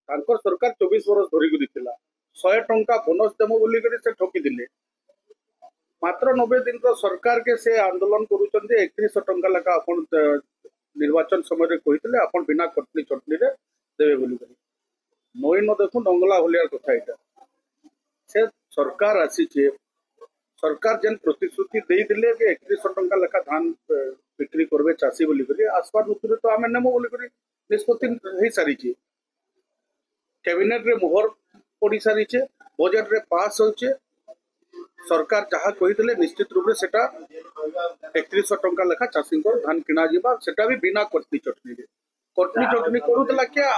तांकर सरकार 24 वर्ष धरिक दिथिला 100 टंका बोनस देमो बोली करी से ठकी दिले। मात्र 90 दिन तो सरकार के से आंदोलन करूचंदे 3100 टंका लगा अपन निर्वाचन समय कही अपन बिना कटनी चटनी रे देवे बोली करी नई न देखु डंगला भलियार कथा एटा से सरकार आसी सरकार जेन प्रतिश्रुति दे दिले कि 3100 टंका लेखा धान बिक्री करबे चाषी बोली करी आसपास ऋतु तो आमे नेमो बोली करी निष्पत्ति हो सारी कैबिनेट रे मोहर पड़ी सारी बजट रे पास होचे सरकार जहाँ कही निश्चित रूप से 3100 टंका लेखा चाषी धान किना जीवा सेटा भी बिना कटनी चटनी करूला क्या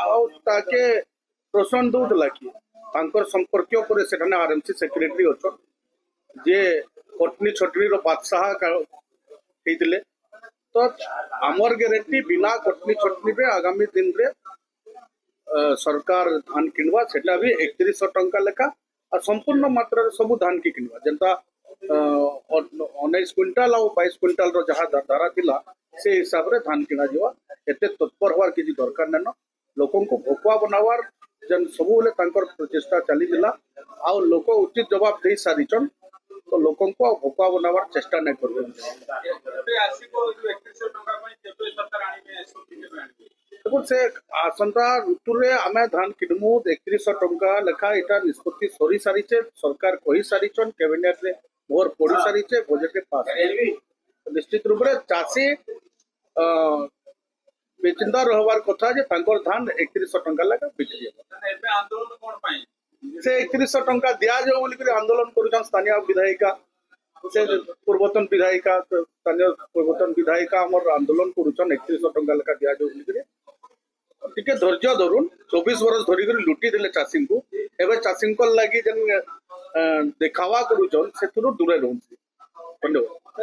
ताके प्रोत्साहन दौला कि संपर्क पर सेठाने आरएमसी सेक्रेटरी अच्छा जे कटनी छटनी बादशाह होते तो आमर गारंटी बिना कटनी छटनी रे आगामी दिन रे सरकार धान किनवा सेटा भी 3100 टंका लेखा और संपूर्ण मात्रा सब धान की किनवा जनता 19 क्विंटाल और 22 क्विंटाल रो जहाँ धारा थिला से हिसाब रे धान किना जीवा एते तत्पर होवार किसी दरकार न लोकों को भोकुआ बनावार जन सब बेले तांकर प्रचेष्टा चली दिला आ लोक उचित जवाब दे सारिचन तो लोकों को भोकुआ बनावार चेष्टा नहीं करबे। देखो से आसंता ऋतु रे आमे धान किनमु 3100 टंका लेखा इटा निष्पत्ति सरी सारी सरकार कही सारिचन कैबिनेट रे मोर पड़ी सारी बजट रे पास निश्चित रूप रे चाषी बेचिंदा रहबार कथा जे तांकर धान 3100 टंका लेखा बिक्री एबे आंदोलन कोन पई से 3100 टंका दिया जाओ बोली कर आंदोलन करूछन स्थानीय विधायिका से पूर्वतन विधायिका स्थानीय पूर्वतन विधायिका हमर आंदोलन करूछन 3100 टंका लेखा दिया जाओ बोली कर टिके धैर्य धरुन 24 वर्ष धरी कर लुटी देले चाषी को एबे चाषी को लागि जन देखावा करूछन सेथुरु दूरे रहउछि। धन्यवाद।